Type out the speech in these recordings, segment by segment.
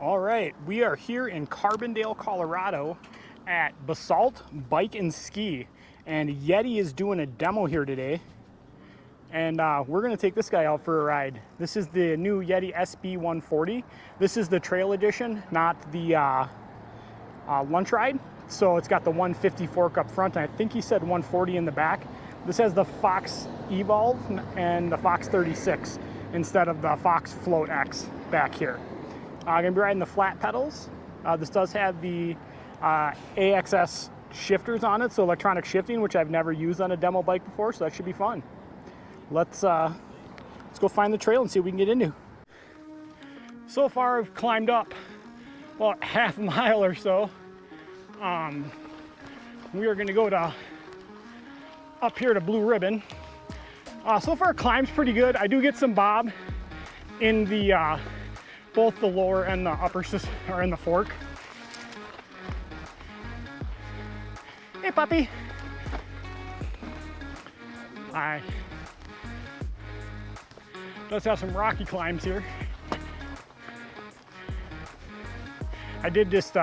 All right, we are here in Carbondale, Colorado at Basalt Bike and Ski, and Yeti is doing a demo here today, and we're gonna take this guy out for a ride. This is the new Yeti SB140. This is the trail edition, not the lunch ride. So it's got the 150 fork up front, and I think he said 140 in the back. This has the Fox Evolve and the Fox 36 instead of the Fox Float X back here. I'm gonna be riding the flat pedals. This does have the AXS shifters on it, so electronic shifting, which I've never used on a demo bike before, so that should be fun. Let's go find the trail and see what we can get into. So far I've climbed up about half a mile or so. We are gonna go to up here to Blue Ribbon. So far climb's pretty good. I do get some bob in the both the lower and the upper or in the fork. Hey puppy. Hi. Does have some rocky climbs here. I did just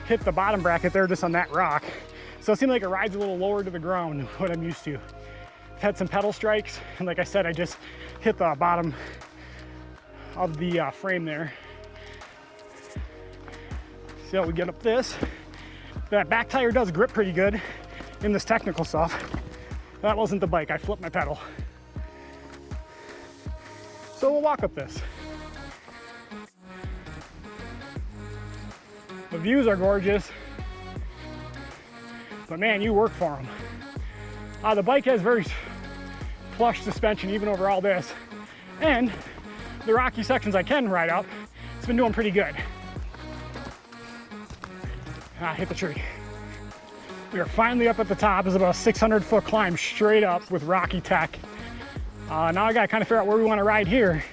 hit the bottom bracket there just on that rock. So it seemed like it rides a little lower to the ground than what I'm used to. I've had some pedal strikes, and like I said, I just hit the bottom of the frame there. See how we get up this. That back tire does grip pretty good in this technical stuff. That wasn't the bike, I flipped my pedal. So we'll walk up this. The views are gorgeous, but man, you work for them. The bike has very plush suspension even over all this, and the rocky sections I can ride up, it's been doing pretty good. Hit the tree. We are finally up at the top. It's about a 600-foot climb straight up with rocky tech. Now I gotta kind of figure out where we want to ride here.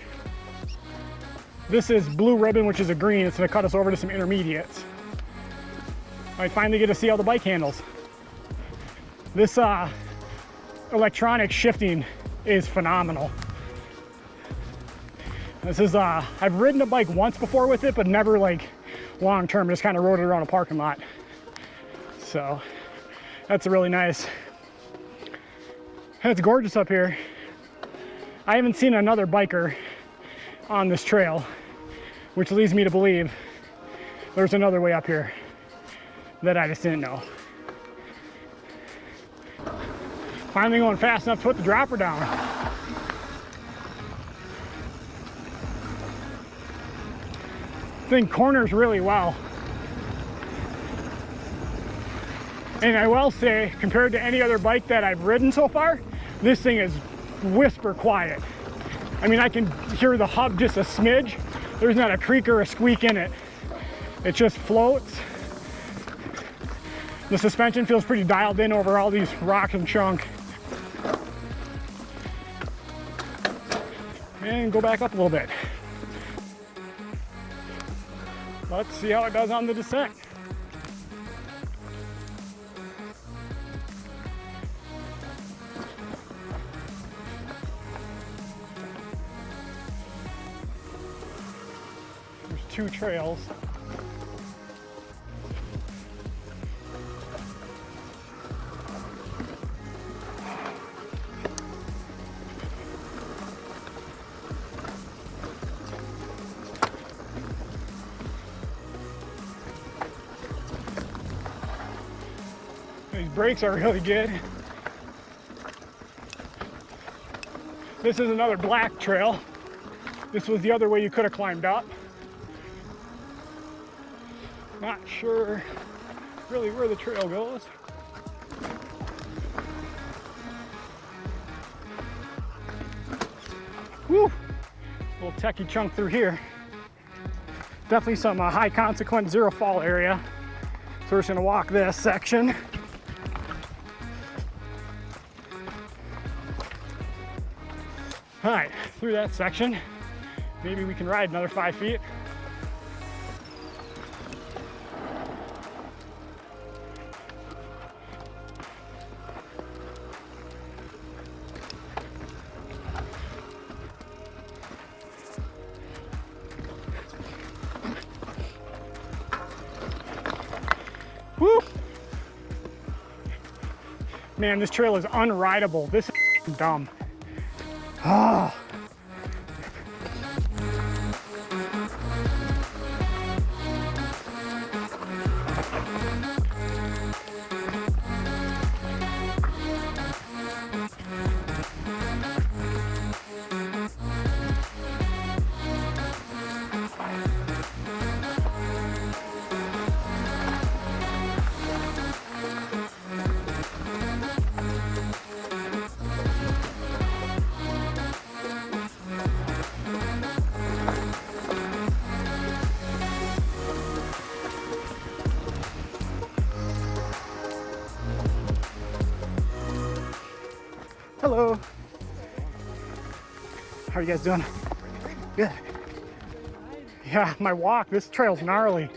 This is Blue Ribbon, which is a green. It's gonna cut us over to some intermediates. I finally get to see how the bike handles. This electronic shifting is phenomenal. This is, I've ridden a bike once before with it, but never like long term, just kind of rode it around a parking lot. So that's really nice. It's gorgeous up here. I haven't seen another biker on this trail, which leads me to believe there's another way up here that I just didn't know. Finally going fast enough to put the dropper down. Thing corners really well. And I will say, compared to any other bike that I've ridden so far, this thing is whisper quiet. I mean, I can hear the hub just a smidge. There's not a creak or a squeak in it. It just floats. The suspension feels pretty dialed in over all these rocks and chunk. And go back up a little bit. Let's see how it does on the descent. There's two trails. These brakes are really good. This is another black trail. This was the other way you could have climbed up. Not sure really where the trail goes. Woo! Little techie chunk through here. Definitely some high consequence zero fall area. So we're just gonna walk this section. All right, through that section, maybe we can ride another 5 feet. Woo! Man, this trail is unrideable. This is dumb. Ah. Hello. How are you guys doing? Good. Yeah, my walk, this trail's gnarly.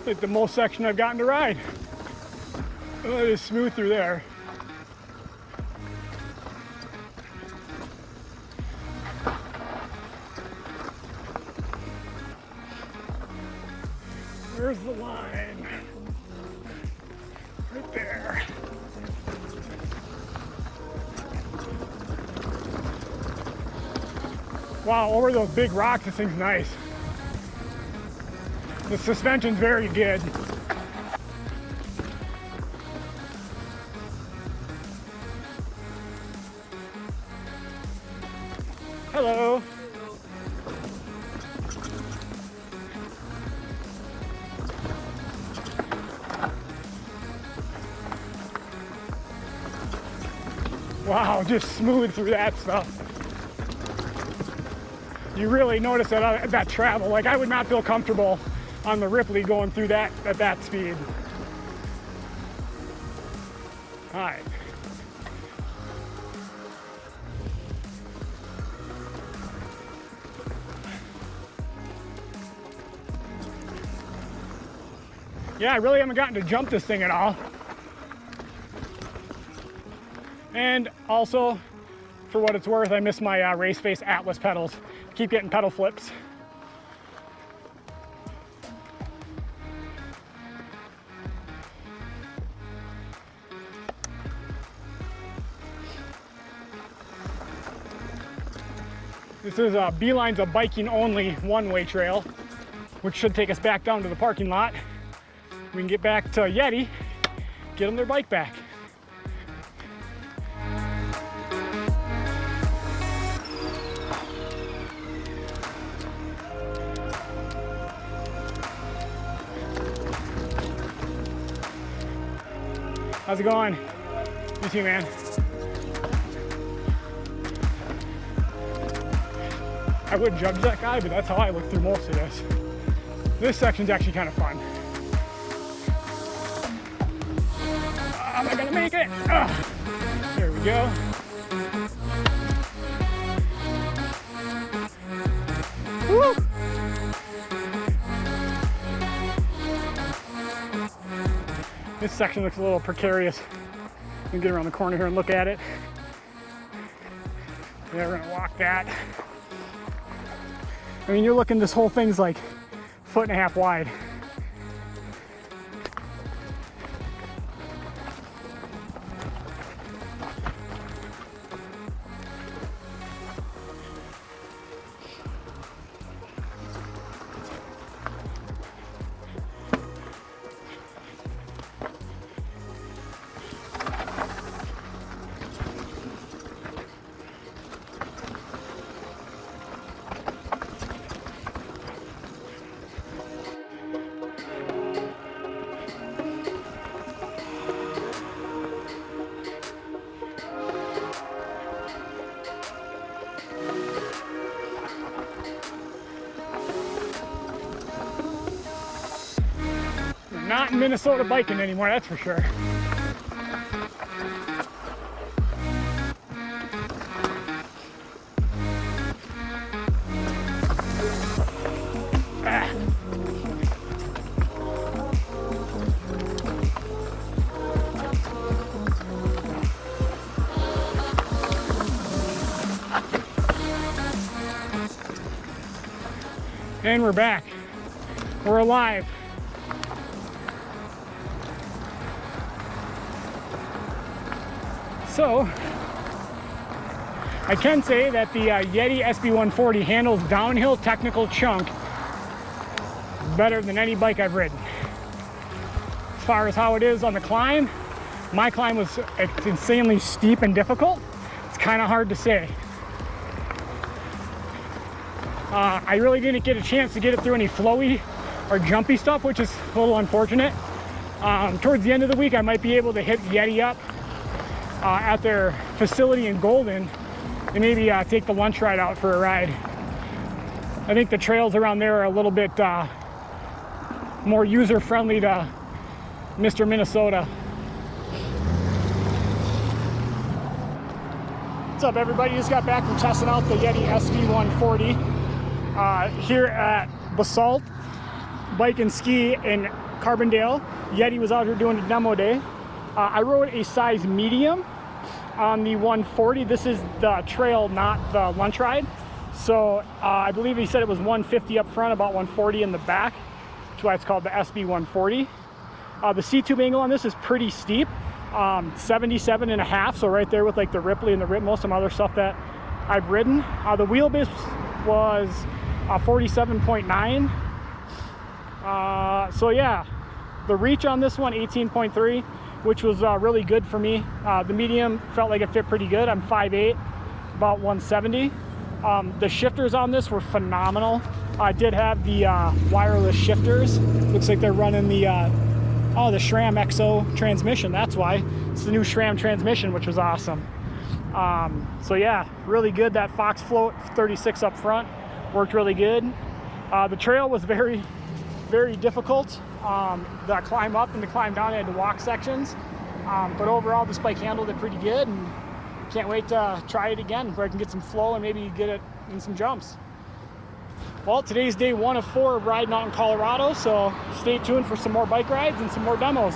Like the most section I've gotten to ride. Oh, it is smooth through there. Where's the line? Right there. Wow, over those big rocks, this thing's nice. The suspension's very good. Hello. Wow, just smooth through that stuff. You really notice that travel. Like, I would not feel comfortable on the Ripley going through that at that speed. All right. Yeah, I really haven't gotten to jump this thing at all. And also, for what it's worth, I miss my Race Face Atlas pedals. Keep getting pedal flips. This is Beeline's a biking only one-way trail, which should take us back down to the parking lot. We can get back to Yeti, get them their bike back. How's it going? You too, man. I wouldn't judge that guy, but that's how I look through most of this. This section's actually kind of fun. Am I gonna make it? There we go. Woo! This section looks a little precarious. We can get around the corner here and look at it. Yeah, we're gonna walk that. I mean, you're looking, this whole thing's like 1.5 feet wide. Not in Minnesota biking anymore, that's for sure. And we're back. We're alive. So, I can say that the Yeti SB140 handles downhill technical chunk better than any bike I've ridden. As far as how it is on the climb, my climb was insanely steep and difficult. It's kind of hard to say. I really didn't get a chance to get it through any flowy or jumpy stuff, which is a little unfortunate. Towards the end of the week, I might be able to hit Yeti up at their facility in Golden and maybe take the lunch ride out for a ride. I think the trails around there are a little bit more user-friendly to Mr. Minnesota. What's up, everybody? Just got back from testing out the Yeti SB140 here at Basalt Bike and Ski in Carbondale. Yeti was out here doing a demo day. I rode a size medium on the 140. This is the trail, not the lunch ride. So I believe he said it was 150 up front, about 140 in the back. That's why it's called the SB140. The C-tube angle on this is pretty steep, 77.5, so right there with like the Ripley and the Ripmo, some other stuff that I've ridden. The wheelbase was 47.9. So yeah, the reach on this one, 18.3, which was really good for me. The medium felt like it fit pretty good. I'm 5'8", about 170. The shifters on this were phenomenal. I did have the wireless shifters. Looks like they're running the the SRAM XO transmission. That's why it's the new SRAM transmission, which was awesome. So yeah, really good. That Fox Float 36 up front worked really good. The trail was very, very difficult. The climb up and the climb down, I had to walk sections. But overall, this bike handled it pretty good, and can't wait to try it again where I can get some flow and maybe get it in some jumps. Well, today's day 1 of 4 of riding out in Colorado, so stay tuned for some more bike rides and some more demos.